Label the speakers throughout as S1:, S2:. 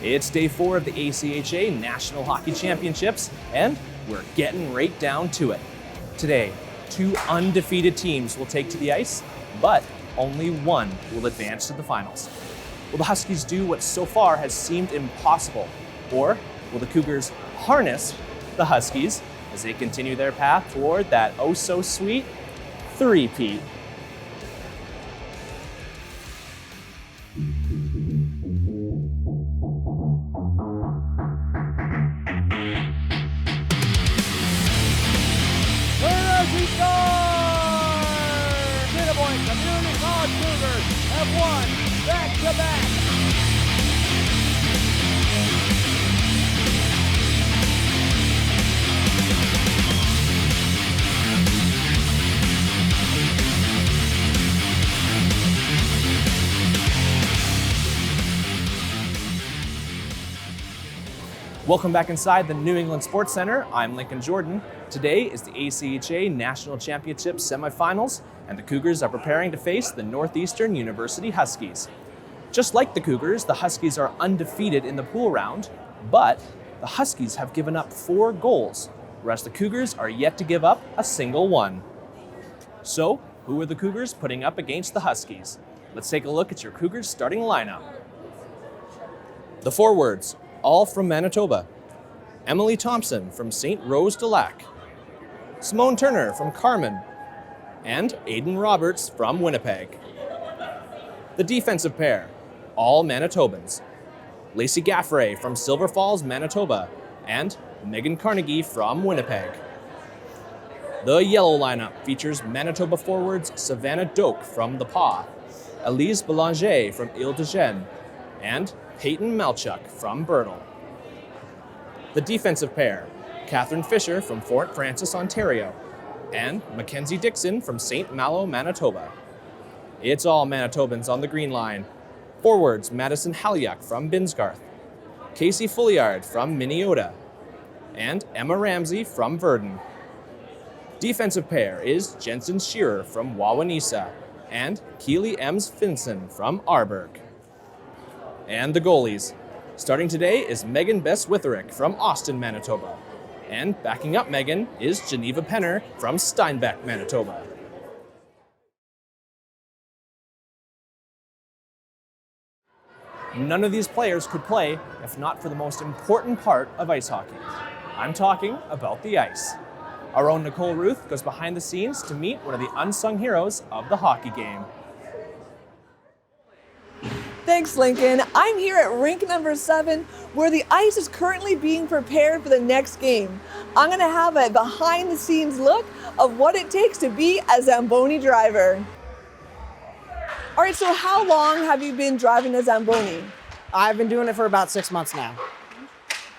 S1: It's day 4 of the ACHA National Hockey Championships, and we're getting right down to it. Today, 2 undefeated teams will take to the ice, but only one will advance to the finals. Will the Huskies do what so far has seemed impossible? Or will the Cougars harness the Huskies as they continue their path toward that oh-so-sweet three-peat?
S2: Community College Cougars have won back-to-back.
S1: Welcome back inside the New England Sports Center. I'm Lincoln Jordan. Today is the ACHA National Championship semifinals, and the Cougars are preparing to face the Northeastern University Huskies. Just like the Cougars, the Huskies are undefeated in the pool round, but the Huskies have given up 4 goals, whereas the Cougars are yet to give up a single one. So, who are the Cougars putting up against the Huskies? Let's take a look at your Cougars starting lineup. The forwards, all from Manitoba. Emily Thompson from St. Rose de Lac. Simone Turner from Carman. And Aiden Roberts from Winnipeg. The defensive pair, all Manitobans. Lacey Gaffrey from Silver Falls, Manitoba, and Megan Carnegie from Winnipeg. The yellow lineup features Manitoba forwards Savannah Doak from The Pas, Elise Belanger from Ile-de-Gênes, and Peyton Malchuk from Bernal. The defensive pair, Catherine Fisher from Fort Frances, Ontario, and Mackenzie Dixon from St. Malo, Manitoba. It's all Manitobans on the green line. Forwards, Madison Halyuk from Binsgarth, Casey Fulliard from Minneota, and Emma Ramsey from Verdun. Defensive pair is Jensen Shearer from Wawanesa, and Keely Ems Finson from Arberg. And the goalies. Starting today is Megan Bess-Witherick from Austin, Manitoba. And backing up Megan is Geneva Penner from Steinbeck, Manitoba. None of these players could play if not for the most important part of ice hockey. I'm talking about the ice. Our own Nicole Ruth goes behind the scenes to meet one of the unsung heroes of the hockey game.
S3: Thanks, Lincoln. I'm here at rink number 7, where the ice is currently being prepared for the next game. I'm going to have a behind-the-scenes look of what it takes to be a Zamboni driver. All right, so how long have you been driving a Zamboni?
S4: I've been doing it for about 6 months now.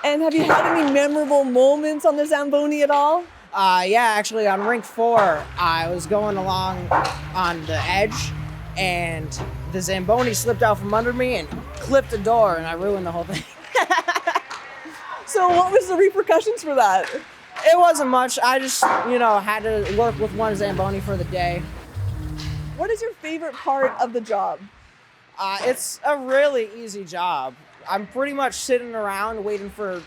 S3: And have you had any memorable moments on the Zamboni at all?
S4: Yeah, actually on rink 4, I was going along on the edge, and the Zamboni slipped out from under me and clipped the door, and I ruined the whole thing.
S3: So what was the repercussions for that?
S4: It wasn't much. I just, had to work with one Zamboni for the day.
S3: What is your favorite part of the job?
S4: It's a really easy job. I'm pretty much sitting around waiting for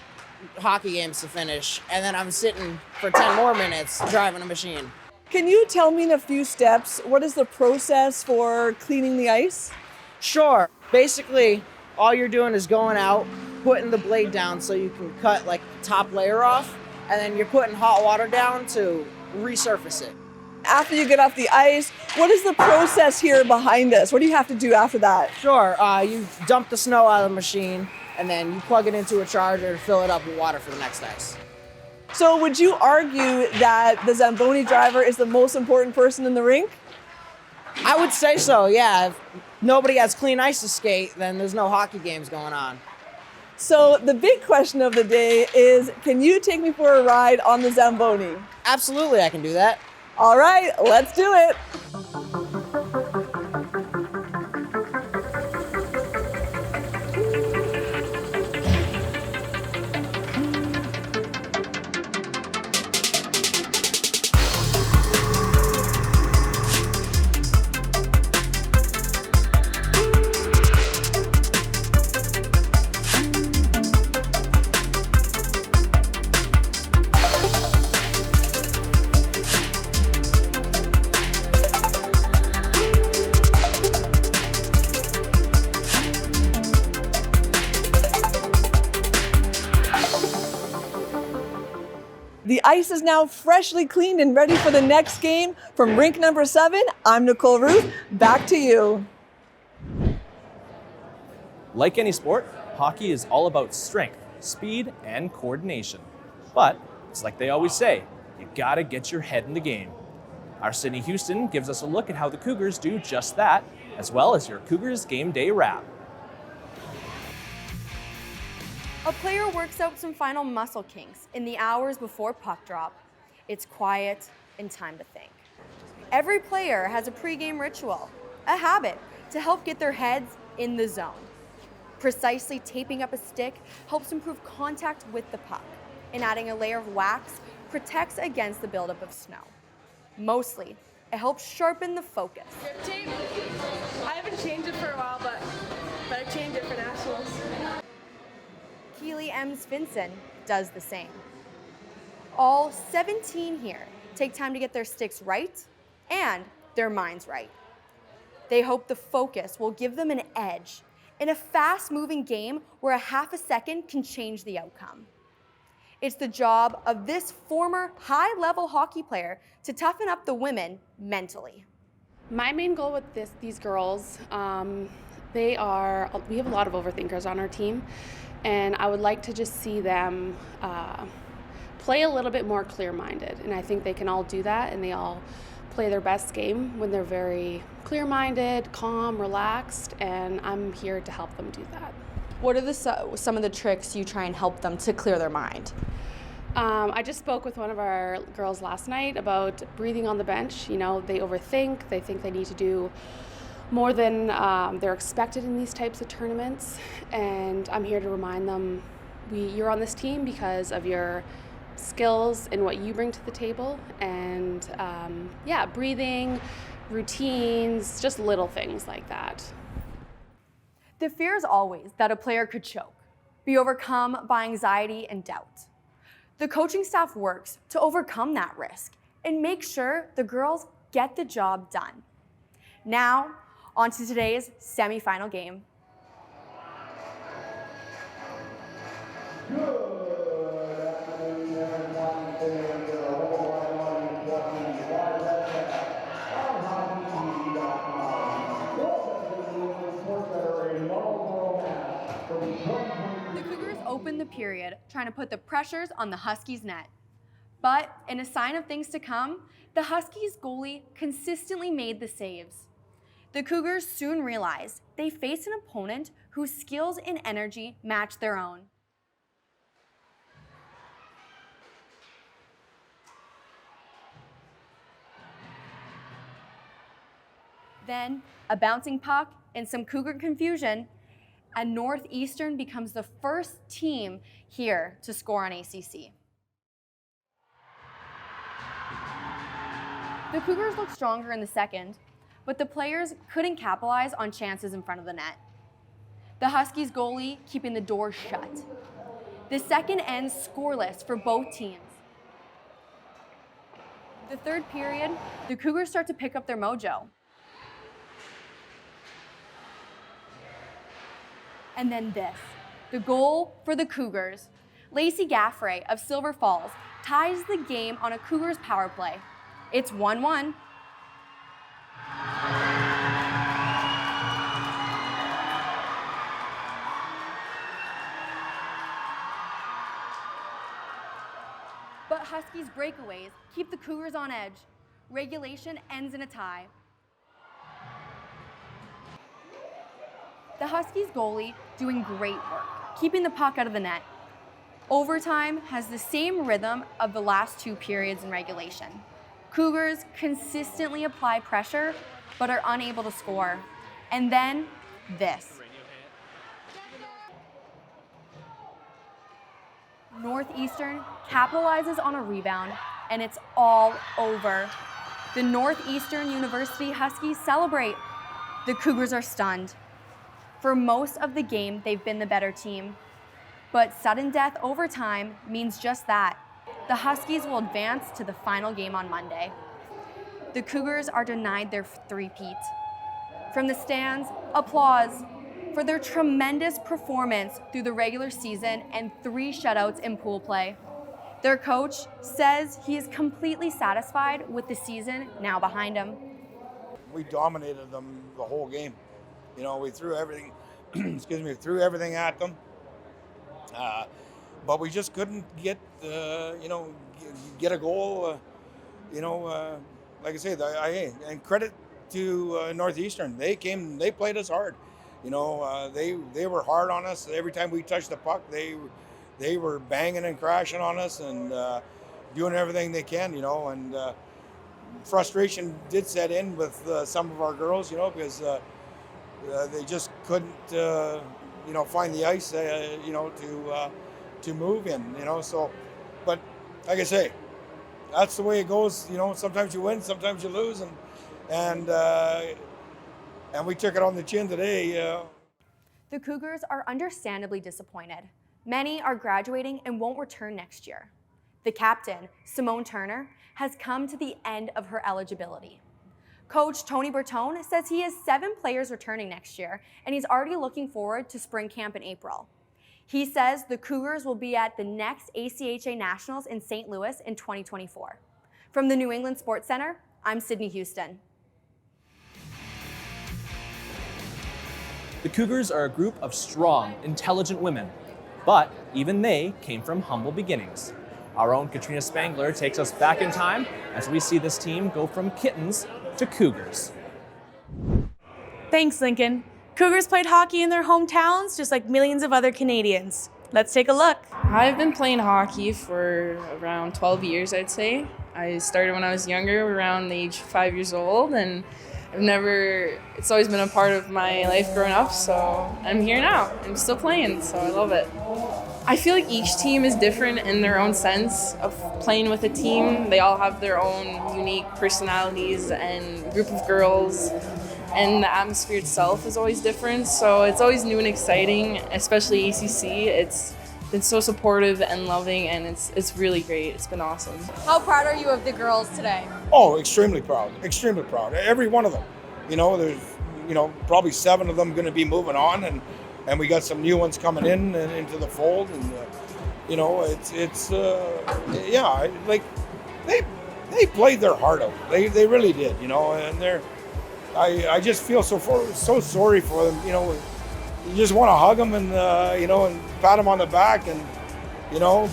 S4: hockey games to finish, and then I'm sitting for 10 more minutes driving a machine.
S3: Can you tell me in a few steps, what is the process for cleaning the ice?
S4: Sure. Basically, all you're doing is going out, putting the blade down so you can cut the top layer off, and then you're putting hot water down to resurface it.
S3: After you get off the ice, what is the process here behind us? What do you have to do after that?
S4: Sure. You dump the snow out of the machine, and then you plug it into a charger and fill it up with water for the next ice.
S3: So would you argue that the Zamboni driver is the most important person in the rink?
S4: I would say so, yeah. If nobody has clean ice to skate, then there's no hockey games going on.
S3: So the big question of the day is, can you take me for a ride on the Zamboni?
S4: Absolutely, I can do that.
S3: All right, let's do it. ice is now freshly cleaned and ready for the next game. From rink number 7, I'm Nicole Ruth. Back to you.
S1: Like any sport, hockey is all about strength, speed, and coordination. But it's like they always say, you gotta get your head in the game. Our Sydney Houston gives us a look at how the Cougars do just that, as well as your Cougars Game Day wrap.
S5: A player works out some final muscle kinks in the hours before puck drop. It's quiet and time to think. Every player has a pregame ritual, a habit to help get their heads in the zone. Precisely taping up a stick helps improve contact with the puck, and adding a layer of wax protects against the buildup of snow. Mostly, it helps sharpen the focus.
S6: Grip tape. I haven't changed it for a while, but I changed it for nationals.
S5: Keely Ems Finson does the same. All 17 here take time to get their sticks right and their minds right. They hope the focus will give them an edge in a fast-moving game where a half a second can change the outcome. It's the job of this former high-level hockey player to toughen up the women mentally.
S7: My main goal with these girls, we have a lot of overthinkers on our team, and I would like to just see them play a little bit more clear-minded, and I think they can all do that, and they all play their best game when they're very clear-minded, calm, relaxed, and I'm here to help them do that.
S8: What are some of the tricks you try and help them to clear their mind?
S7: I just spoke with one of our girls last night about breathing on the bench. You know, they overthink, they think they need to do more than they're expected in these types of tournaments, and I'm here to remind them you're on this team because of your skills and what you bring to the table, and breathing, routines, just little things like that.
S5: The fear is always that a player could choke, be overcome by anxiety and doubt. The coaching staff works to overcome that risk and make sure the girls get the job done. Now, on to today's semifinal game. The Cougars opened the period trying to put the pressures on the Huskies' net. But in a sign of things to come, the Huskies goalie consistently made the saves. The Cougars soon realized they faced an opponent whose skills and energy matched their own. Then, a bouncing puck and some Cougar confusion, and Northeastern becomes the first team here to score on ACC. The Cougars looked stronger in the second, but the players couldn't capitalize on chances in front of the net. The Huskies goalie keeping the door shut. The second ends scoreless for both teams. The third period, the Cougars start to pick up their mojo. And then this, the goal for the Cougars. Lacey Gaffrey of Silver Falls ties the game on a Cougars power play. It's 1-1. But Huskies breakaways keep the Cougars on edge. Regulation ends in a tie. The Huskies goalie doing great work, keeping the puck out of the net. Overtime has the same rhythm of the last two periods in regulation. Cougars consistently apply pressure, but are unable to score. And then this. Northeastern capitalizes on a rebound, and it's all over. The Northeastern University Huskies celebrate. The Cougars are stunned. For most of the game, they've been the better team. But sudden death overtime means just that. The Huskies will advance to the final game on Monday. The Cougars are denied their three-peat. From the stands, applause for their tremendous performance through the regular season and 3 shutouts in pool play. Their coach says he is completely satisfied with the season now behind him.
S9: We dominated them the whole game. You know, we threw everything, threw everything at them. But we just couldn't get, get a goal. Like I say, and credit to Northeastern. They played us hard. You know, they were hard on us. Every time we touched the puck, they were banging and crashing on us and doing everything they can, you know, and frustration did set in with some of our girls, you know, because they just couldn't, find the ice, to move in, you know. So, but like I say, that's the way it goes. You know, sometimes you win, sometimes you lose, and we took it on the chin today.
S5: The Cougars are understandably disappointed. Many are graduating and won't return next year. The captain, Simone Turner, has come to the end of her eligibility. Coach Tony Bertone says he has 7 players returning next year, and he's already looking forward to spring camp in April. He says the Cougars will be at the next ACHA Nationals in St. Louis in 2024. From the New England Sports Center, I'm Sydney Houston.
S1: The Cougars are a group of strong, intelligent women, but even they came from humble beginnings. Our own Katrina Spangler takes us back in time as we see this team go from kittens to Cougars.
S10: Thanks, Lincoln. Cougars played hockey in their hometowns just like millions of other Canadians. Let's take a look.
S11: I've been playing hockey for around 12 years, I'd say. I started when I was younger, around the age 5 years old, and it's always been a part of my life growing up, so I'm here now. I'm still playing, so I love it. I feel like each team is different in their own sense of playing with a team. They all have their own unique personalities and group of girls, and the atmosphere itself is always different, so it's always new and exciting, especially ACC. It's been so supportive and loving, and it's really great. It's been awesome.
S8: How proud are you of the girls today?
S9: Oh, extremely proud. Extremely proud. Every one of them. You know, there's, probably 7 of them going to be moving on, and we got some new ones coming in and into the fold, and they played their heart out. They really did, and I just feel so sorry for them. You just want to hug them and and pat them on the back, and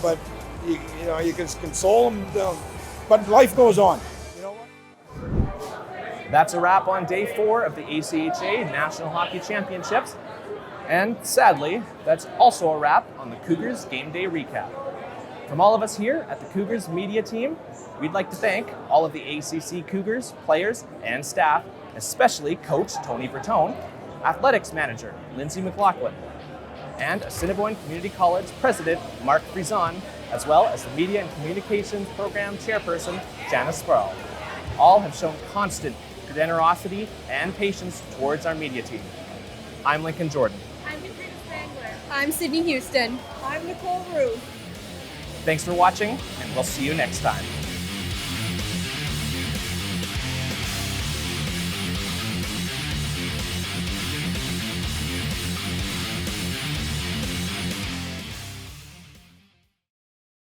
S9: but you can console them, but life goes on.
S1: That's a wrap on day 4 of the ACHA National Hockey Championships. And sadly, that's also a wrap on the Cougars Game Day Recap. From all of us here at the Cougars media team, we'd like to thank all of the ACC Cougars players and staff, especially Coach Tony Bertone, Athletics Manager Lindsay McLaughlin, and Assiniboine Community College President Mark Frison, as well as the Media and Communications Program Chairperson Janice Sparrow. All have shown constant generosity and patience towards our media team. I'm Lincoln Jordan.
S6: I'm Katrina Spangler.
S5: I'm Sydney Houston.
S3: I'm Nicole Ruth.
S1: Thanks for watching, and we'll see you next time.